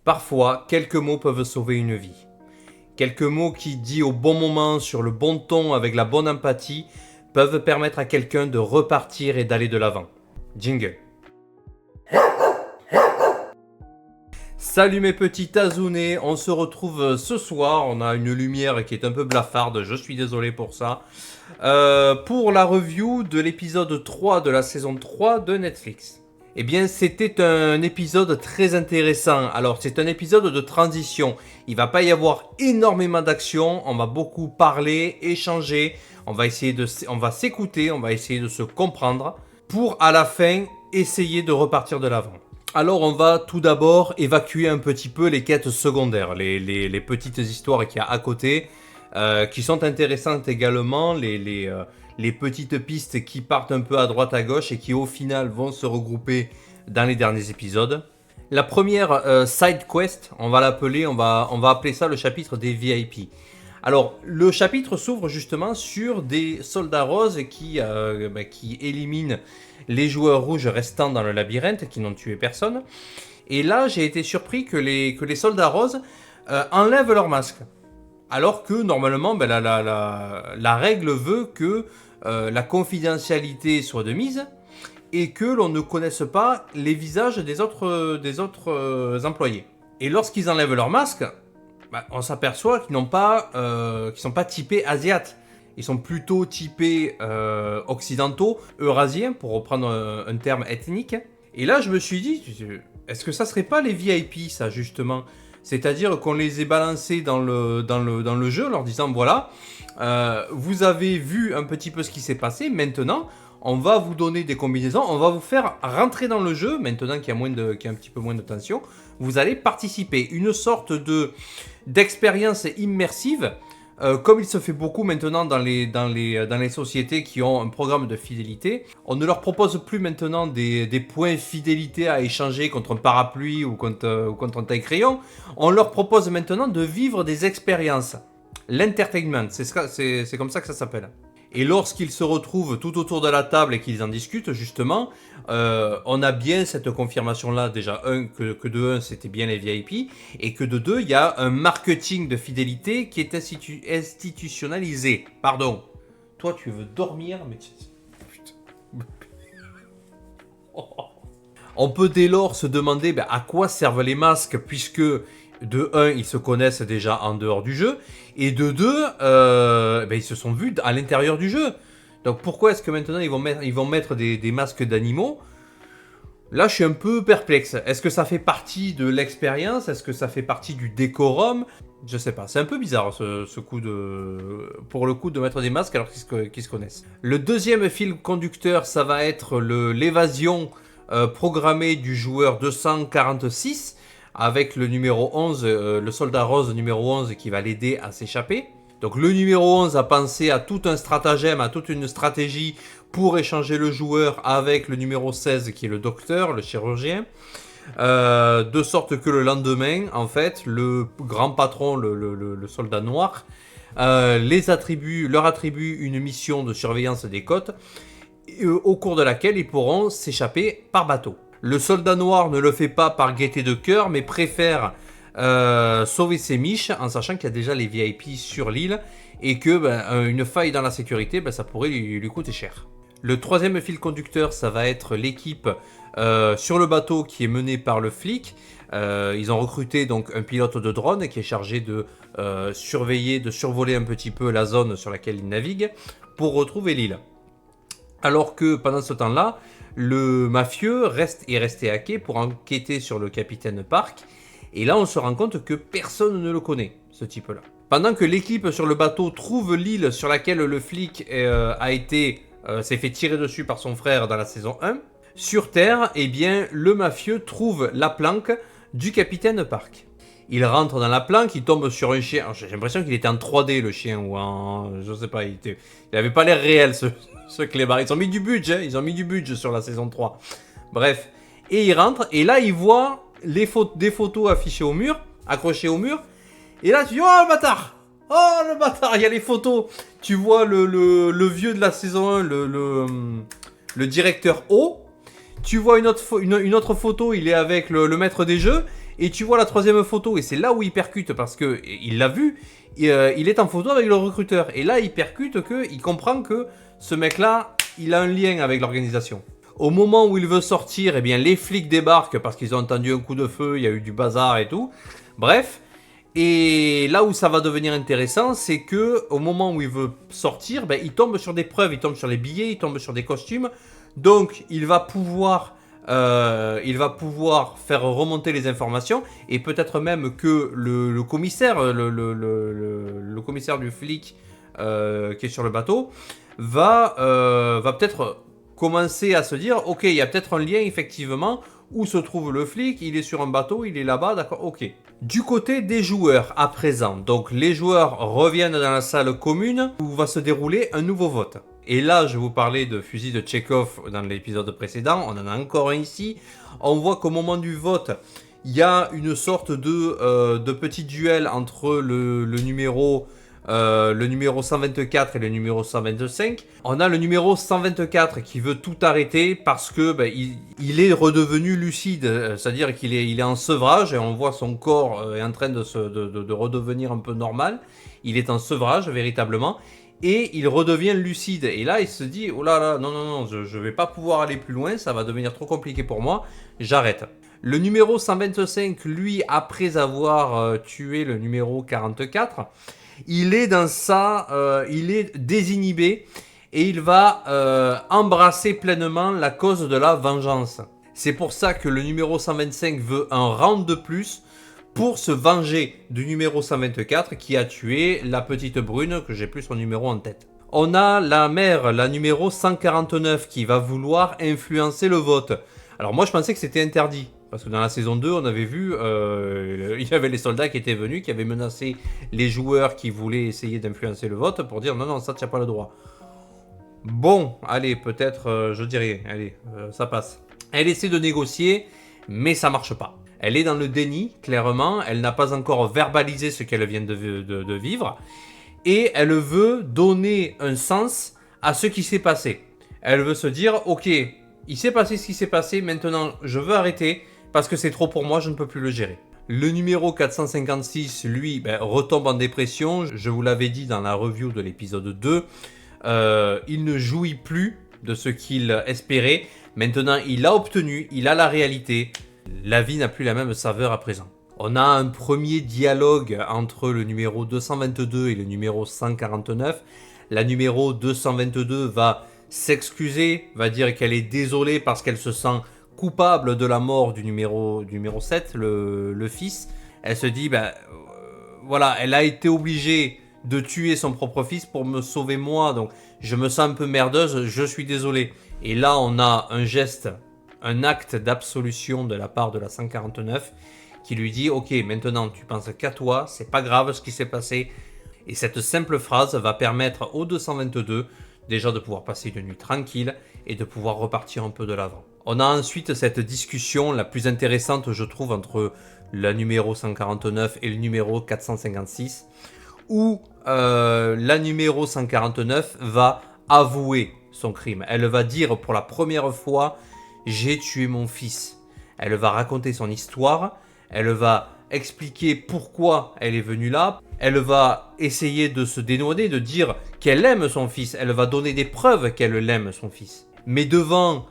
Parfois, quelques mots peuvent sauver une vie. Quelques mots qui, dits au bon moment, sur le bon ton, avec la bonne empathie, peuvent permettre à quelqu'un de repartir et d'aller de l'avant. Jingle. Salut mes petits tazounés, on se retrouve ce soir, on a une lumière qui est un peu blafarde, je suis désolé pour ça, pour la review de l'épisode 3 de la saison 3 de Netflix. Eh bien, c'était un épisode très intéressant. Alors, c'est un épisode de transition. Il va pas y avoir énormément d'action. On va beaucoup parler, échanger. On va s'écouter, on va essayer de se comprendre pour, à la fin, essayer de repartir de l'avant. Alors, on va tout d'abord évacuer un petit peu les quêtes secondaires, les petites histoires qu'il y a à côté, qui sont intéressantes également, les petites pistes qui partent un peu à droite à gauche et qui au final vont se regrouper dans les derniers épisodes. La première side quest, on va l'appeler, on va appeler ça le chapitre des VIP. Alors le chapitre s'ouvre justement sur des soldats roses qui éliminent les joueurs rouges restants dans le labyrinthe, qui n'ont tué personne. Et là j'ai été surpris que les soldats roses enlèvent leur masque. Alors que normalement, la règle veut que la confidentialité soit de mise et que l'on ne connaisse pas les visages des autres employés. Et lorsqu'ils enlèvent leur masque, on s'aperçoit qu'ils sont pas typés asiates. Ils sont plutôt typés occidentaux, eurasiens, pour reprendre un terme ethnique. Et là, je me suis dit, est-ce que ça serait pas les VIP, ça, justement ? C'est-à-dire qu'on les ait balancés dans le jeu, en leur disant, voilà, vous avez vu un petit peu ce qui s'est passé, maintenant, on va vous donner des combinaisons, on va vous faire rentrer dans le jeu, maintenant qu'il y a un petit peu moins de tension, vous allez participer. Une sorte d'expérience immersive, comme il se fait beaucoup maintenant dans les sociétés qui ont un programme de fidélité. On ne leur propose plus maintenant des points fidélité à échanger contre un parapluie ou contre un taille-crayon. On leur propose maintenant de vivre des expériences. L'entertainment, c'est comme ça que ça s'appelle. Et lorsqu'ils se retrouvent tout autour de la table et qu'ils en discutent, justement, on a bien cette confirmation-là, déjà, que de un, c'était bien les VIP, et que de deux, il y a un marketing de fidélité qui est institutionnalisé. Pardon. Toi, tu veux dormir, mais... Putain. On peut dès lors se demander à quoi servent les masques, puisque... De 1, ils se connaissent déjà en dehors du jeu. Et de 2, ils se sont vus à l'intérieur du jeu. Donc pourquoi est-ce que maintenant ils vont mettre des masques d'animaux ? Là, je suis un peu perplexe. Est-ce que ça fait partie de l'expérience ? Est-ce que ça fait partie du décorum ? Je sais pas. C'est un peu bizarre ce coup pour le coup de mettre des masques alors qu'ils se connaissent. Le deuxième fil conducteur, ça va être l'évasion programmée du joueur 246. Avec le numéro 11, le soldat rose numéro 11 qui va l'aider à s'échapper. Donc le numéro 11 a pensé à tout un stratagème, à toute une stratégie pour échanger le joueur avec le numéro 16 qui est le docteur, le chirurgien. De sorte que le lendemain, en fait, le grand patron, le soldat noir, leur attribue une mission de surveillance des côtes au cours de laquelle ils pourront s'échapper par bateau. Le soldat noir ne le fait pas par gaieté de cœur, mais préfère sauver ses miches en sachant qu'il y a déjà les VIP sur l'île et que une faille dans la sécurité, ça pourrait lui coûter cher. Le troisième fil conducteur, ça va être l'équipe sur le bateau qui est menée par le flic. Ils ont recruté donc un pilote de drone qui est chargé de survoler un petit peu la zone sur laquelle ils naviguent pour retrouver l'île. Alors que pendant ce temps-là, le mafieux est resté à quai pour enquêter sur le capitaine Park. Et là, on se rend compte que personne ne le connaît, ce type-là. Pendant que l'équipe sur le bateau trouve l'île sur laquelle le flic s'est fait tirer dessus par son frère dans la saison 1, sur Terre, le mafieux trouve la planque du capitaine Park. Il rentre dans la planque, il tombe sur un chien. Alors, j'ai l'impression qu'il était en 3D, le chien, ou en... Je sais pas, il avait pas l'air réel, ce clébard. Ils ont mis du budget sur la saison 3. Bref. Et il rentre, et là, il voit des photos affichées au mur, accrochées au mur. Et là, tu dis, oh, le bâtard! Oh, le bâtard! Il y a les photos. Tu vois le vieux de la saison 1, le directeur O. Tu vois une autre photo, il est avec le maître des jeux. Et tu vois la troisième photo, et c'est là où il percute, parce que il l'a vu, il est en photo avec le recruteur. Et là, il percute il comprend que ce mec-là, il a un lien avec l'organisation. Au moment où il veut sortir, eh bien, les flics débarquent parce qu'ils ont entendu un coup de feu, il y a eu du bazar et tout. Bref. Et là où ça va devenir intéressant, c'est que au moment où il veut sortir, ben, il tombe sur des preuves, il tombe sur les billets, il tombe sur des costumes. Donc, il va pouvoir faire remonter les informations et peut-être même que le commissaire, le commissaire du flic qui est sur le bateau, va peut-être commencer à se dire, ok, il y a peut-être un lien effectivement. Où se trouve le flic? Il est sur un bateau, il est là-bas, d'accord, ok. Du côté des joueurs, à présent, donc les joueurs reviennent dans la salle commune où va se dérouler un nouveau vote. Et là, je vous parlais de fusil de Tchekhov dans l'épisode précédent, on en a encore un ici. On voit qu'au moment du vote, il y a une sorte de petit duel entre le numéro 124 et le numéro 125. On a le numéro 124 qui veut tout arrêter parce que il est redevenu lucide, c'est-à-dire qu'il est en sevrage et on voit son corps est en train de redevenir un peu normal. Il est en sevrage véritablement et il redevient lucide. Et là, il se dit oh là là, non, je vais pas pouvoir aller plus loin, ça va devenir trop compliqué pour moi, j'arrête. Le numéro 125, lui, après avoir tué le numéro 44, il est il est désinhibé et il va embrasser pleinement la cause de la vengeance. C'est pour ça que le numéro 125 veut un round de plus pour se venger du numéro 124 qui a tué la petite brune, que j'ai plus son numéro en tête. On a la mère, la numéro 149, qui va vouloir influencer le vote. Alors moi je pensais que c'était interdit. Parce que dans la saison 2, on avait vu, il y avait les soldats qui étaient venus, qui avaient menacé les joueurs qui voulaient essayer d'influencer le vote pour dire non, ça tu n'as pas le droit. Bon, allez, peut-être, je dirais, allez, ça passe. Elle essaie de négocier, mais ça marche pas. Elle est dans le déni, clairement, elle n'a pas encore verbalisé ce qu'elle vient de vivre, et elle veut donner un sens à ce qui s'est passé. Elle veut se dire, ok, il s'est passé ce qui s'est passé, maintenant je veux arrêter, parce que c'est trop pour moi, je ne peux plus le gérer. Le numéro 456, lui, retombe en dépression. Je vous l'avais dit dans la review de l'épisode 2. Il ne jouit plus de ce qu'il espérait. Maintenant, il a obtenu, il a la réalité. La vie n'a plus la même saveur à présent. On a un premier dialogue entre le numéro 222 et le numéro 149. La numéro 222 va s'excuser, va dire qu'elle est désolée parce qu'elle se sent coupable de la mort du numéro 7, le fils. Elle se dit, voilà, elle a été obligée de tuer son propre fils pour me sauver moi, donc je me sens un peu merdeuse, je suis désolé. Et là, on a un geste, un acte d'absolution de la part de la 149 qui lui dit, ok, maintenant tu penses qu'à toi, c'est pas grave ce qui s'est passé. Et cette simple phrase va permettre au 222 déjà de pouvoir passer une nuit tranquille et de pouvoir repartir un peu de l'avant. On a ensuite cette discussion la plus intéressante, je trouve, entre la numéro 149 et le numéro 456, où la numéro 149 va avouer son crime. Elle va dire pour la première fois « j'ai tué mon fils ». Elle va raconter son histoire, elle va expliquer pourquoi elle est venue là, elle va essayer de se dédouaner, de dire qu'elle aime son fils, elle va donner des preuves qu'elle aime son fils. Mais devant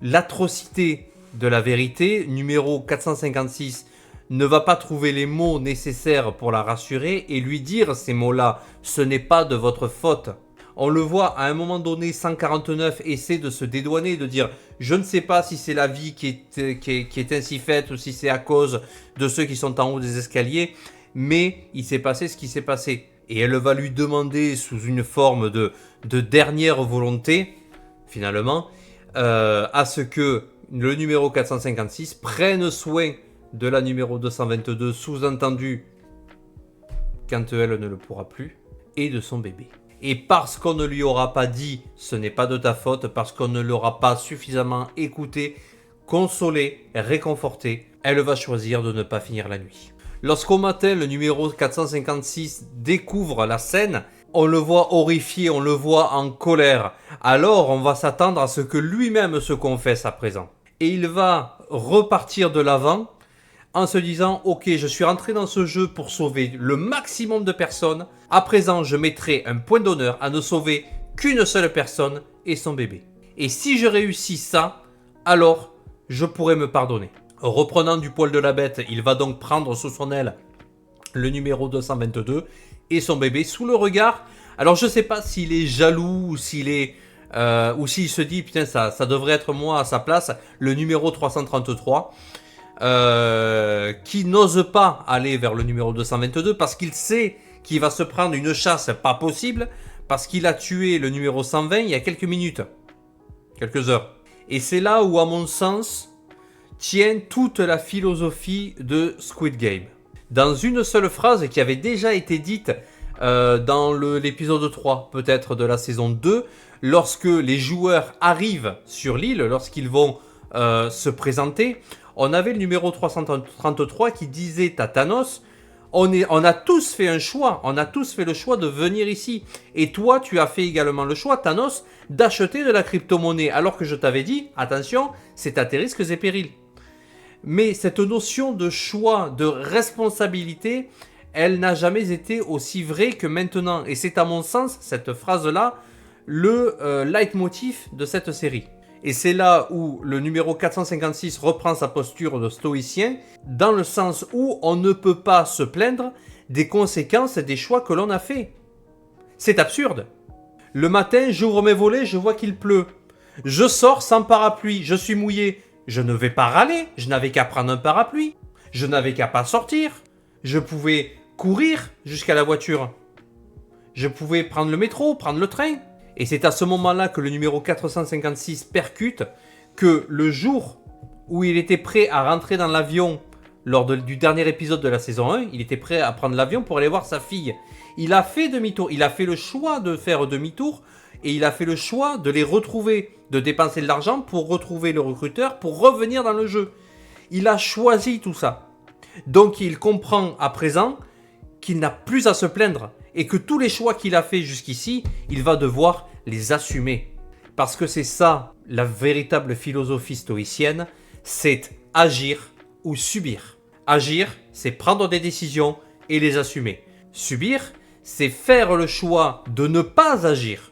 l'atrocité de la vérité, numéro 456 ne va pas trouver les mots nécessaires pour la rassurer et lui dire ces mots-là, ce n'est pas de votre faute. On le voit à un moment donné, 149 essaie de se dédouaner, de dire je ne sais pas si c'est la vie qui est ainsi faite ou si c'est à cause de ceux qui sont en haut des escaliers, mais il s'est passé ce qui s'est passé. Et elle va lui demander sous une forme de dernière volonté, finalement, à ce que le numéro 456 prenne soin de la numéro 222, sous-entendu quand elle ne le pourra plus, et de son bébé. Et parce qu'on ne lui aura pas dit ce n'est pas de ta faute, parce qu'on ne l'aura pas suffisamment écouté, consolé, réconforté, elle va choisir de ne pas finir la nuit. Lorsqu'au matin le numéro 456 découvre la scène, on le voit horrifié, on le voit en colère. Alors on va s'attendre à ce que lui-même se confesse à présent. Et il va repartir de l'avant en se disant « Ok, je suis rentré dans ce jeu pour sauver le maximum de personnes. À présent, je mettrai un point d'honneur à ne sauver qu'une seule personne et son bébé. Et si je réussis ça, alors je pourrai me pardonner. » Reprenant du poil de la bête, il va donc prendre sous son aile le numéro 222 et son bébé sous le regard. Alors je sais pas s'il est jaloux ou s'il se dit putain ça devrait être moi à sa place, le numéro 333, qui n'ose pas aller vers le numéro 222 parce qu'il sait qu'il va se prendre une chasse pas possible parce qu'il a tué le numéro 120 il y a quelques minutes, quelques heures. Et c'est là où à mon sens tient toute la philosophie de Squid Game. Dans une seule phrase qui avait déjà été dite dans l'épisode 3, peut-être de la saison 2, lorsque les joueurs arrivent sur l'île, lorsqu'ils vont se présenter, on avait le numéro 333 qui disait à Thanos, on a tous fait un choix, on a tous fait le choix de venir ici. Et toi, tu as fait également le choix, Thanos, d'acheter de la crypto-monnaie, alors que je t'avais dit, attention, c'est à tes risques et périls. Mais cette notion de choix, de responsabilité, elle n'a jamais été aussi vraie que maintenant. Et c'est à mon sens, cette phrase-là, le leitmotiv de cette série. Et c'est là où le numéro 456 reprend sa posture de stoïcien, dans le sens où on ne peut pas se plaindre des conséquences des choix que l'on a fait. C'est absurde. Le matin, j'ouvre mes volets, je vois qu'il pleut. Je sors sans parapluie, je suis mouillé. Je ne vais pas râler, je n'avais qu'à prendre un parapluie. Je n'avais qu'à pas sortir. Je pouvais courir jusqu'à la voiture. Je pouvais prendre le métro, prendre le train. Et c'est à ce moment-là que le numéro 456 percute que le jour où il était prêt à rentrer dans l'avion lors du dernier épisode de la saison 1, il était prêt à prendre l'avion pour aller voir sa fille. Il a fait demi-tour, il a fait le choix de faire demi-tour et il a fait le choix de les retrouver, de dépenser de l'argent pour retrouver le recruteur, pour revenir dans le jeu. Il a choisi tout ça. Donc il comprend à présent qu'il n'a plus à se plaindre et que tous les choix qu'il a fait jusqu'ici, il va devoir les assumer. Parce que c'est ça, la véritable philosophie stoïcienne, c'est agir ou subir. Agir, c'est prendre des décisions et les assumer. Subir, c'est faire le choix de ne pas agir.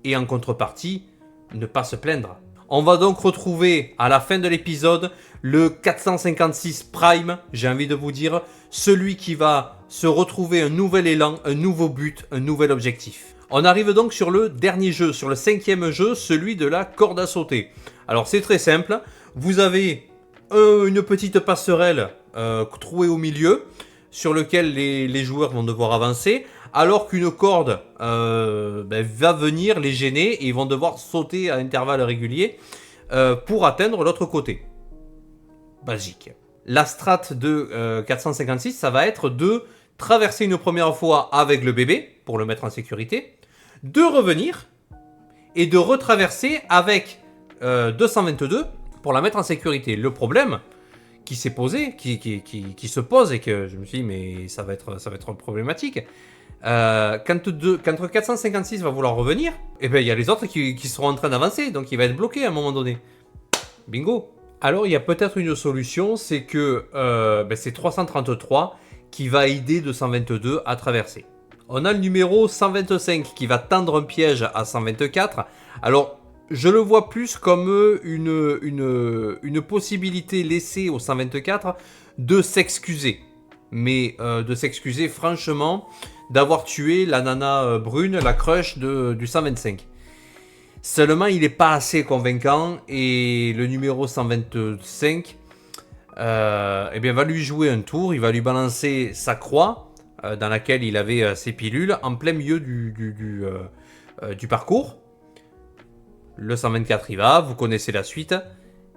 Et en contrepartie, ne pas se plaindre. On va donc retrouver à la fin de l'épisode le 456 Prime, j'ai envie de vous dire, celui qui va se retrouver un nouvel élan, un nouveau but, un nouvel objectif. On arrive donc sur le dernier jeu, sur le 5e jeu, celui de la corde à sauter. Alors c'est très simple, vous avez une petite passerelle trouée au milieu, sur lequel les joueurs vont devoir avancer, alors qu'une corde va venir les gêner et ils vont devoir sauter à intervalles réguliers pour atteindre l'autre côté. Basique. La strat de 456, ça va être de traverser une première fois avec le bébé pour le mettre en sécurité, de revenir et de retraverser avec 222 pour la mettre en sécurité. Le problème qui s'est posé, qui se pose et que je me suis dit mais ça va être problématique. Quand 456 va vouloir revenir, et ben il y a les autres qui seront en train d'avancer, donc il va être bloqué à un moment donné. Bingo. Alors il y a peut-être une solution, c'est que c'est 333 qui va aider 222 à traverser. On a le numéro 125 qui va tendre un piège à 124. Alors je le vois plus comme une possibilité laissée au 124 de s'excuser. Mais de s'excuser franchement d'avoir tué la nana brune, la crush du 125. Seulement, il n'est pas assez convaincant et le numéro 125 va lui jouer un tour. Il va lui balancer sa croix dans laquelle il avait ses pilules en plein milieu du parcours. Le 124 y va, vous connaissez la suite.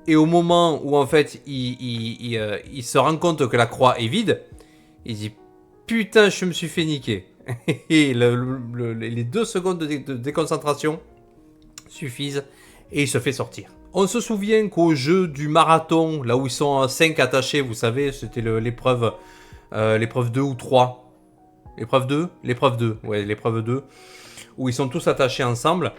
Et au moment où en fait il se rend compte que la croix est vide, il dit putain, je me suis fait niquer. Et les 2 secondes de déconcentration suffisent et il se fait sortir. On se souvient qu'au jeu du marathon, là où ils sont 5 attachés, vous savez, c'était l'épreuve 2 ou 3. L'épreuve 2 ouais, l'épreuve 2, où ils sont tous attachés ensemble.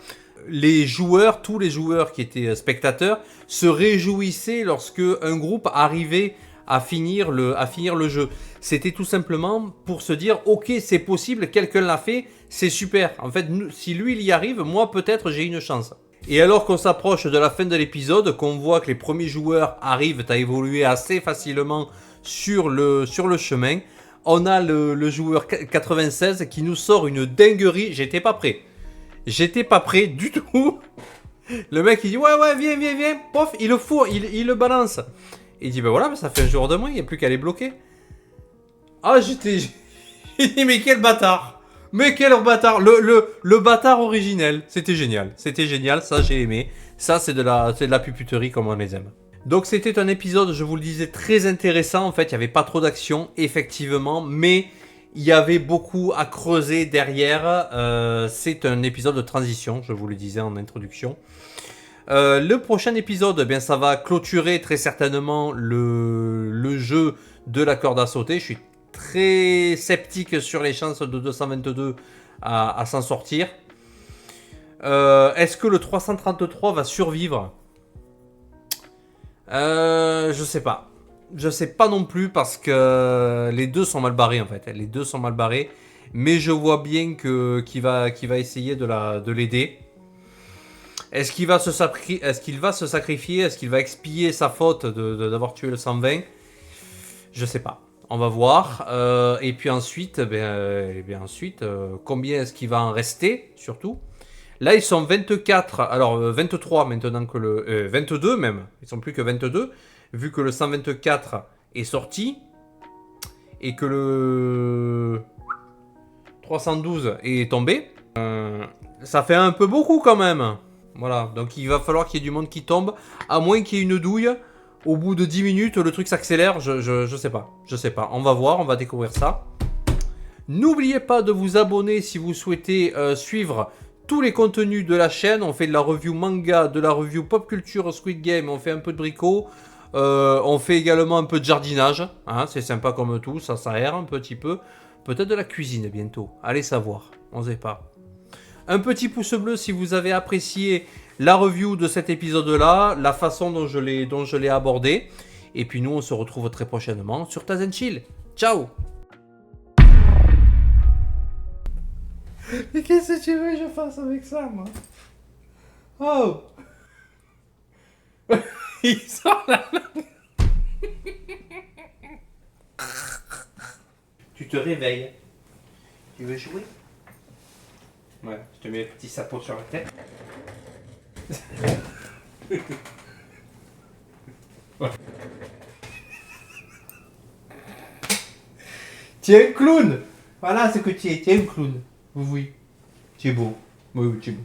Tous les joueurs qui étaient spectateurs, se réjouissaient lorsque un groupe arrivait à finir le jeu. C'était tout simplement pour se dire, ok, c'est possible, quelqu'un l'a fait, c'est super. En fait, si lui il y arrive, moi peut-être j'ai une chance. Et alors qu'on s'approche de la fin de l'épisode, qu'on voit que les premiers joueurs arrivent à évoluer assez facilement sur le chemin, on a le joueur 96 qui nous sort une dinguerie. J'étais pas prêt. J'étais pas prêt du tout. Le mec il dit ouais viens, pof, il le fout, il le balance. Et il dit ben voilà, mais ça fait un jour de moins, il n'y a plus qu'à les bloquer. Ah j'étais... J'ai dit mais quel bâtard. Mais quel bâtard. Le bâtard originel. C'était génial, ça j'ai aimé. Ça c'est de la puputerie comme on les aime. Donc c'était un épisode, je vous le disais, très intéressant. En fait, il n'y avait pas trop d'action, effectivement, mais il y avait beaucoup à creuser derrière. C'est un épisode de transition, je vous le disais en introduction. Le prochain épisode, eh bien, ça va clôturer très certainement le jeu de la corde à sauter. Je suis très sceptique sur les chances de 222 à s'en sortir. Est-ce que le 333 va survivre ? Je sais pas. Je sais pas non plus parce que les deux sont mal barrés en fait. Les deux sont mal barrés. Mais je vois bien qu'il va essayer de l'aider. Est-ce qu'il va se sacrifier? Est-ce qu'il va expier sa faute d'avoir tué le 120? Je sais pas. On va voir. Et puis ensuite, combien est-ce qu'il va en rester surtout? Là, ils sont 24, alors 23 maintenant que 22 même, ils sont plus que 22, vu que le 124 est sorti, et que le 312 est tombé. Ça fait un peu beaucoup quand même. Voilà, donc il va falloir qu'il y ait du monde qui tombe, à moins qu'il y ait une douille. Au bout de 10 minutes, le truc s'accélère, je sais pas. Je sais pas, on va voir, on va découvrir ça. N'oubliez pas de vous abonner si vous souhaitez suivre tous les contenus de la chaîne. On fait de la review manga, de la review pop culture, Squid Game, on fait un peu de bricot. On fait également un peu de jardinage. Hein, c'est sympa comme tout, ça aère un petit peu. Peut-être de la cuisine bientôt. Allez savoir, on sait pas. Un petit pouce bleu si vous avez apprécié la review de cet épisode-là, la façon dont je l'ai abordé. Et puis nous, on se retrouve très prochainement sur Taz & Chill. Ciao! Mais qu'est-ce que tu veux que je fasse avec ça, moi? Oh! Il sort la langue. Tu te réveilles. Tu veux jouer? Ouais, je te mets un petit sapot sur la tête. Ouais. Tu es un clown! Voilà ce que tu es un clown. Oui, tu es beau. Oui, tu es beau.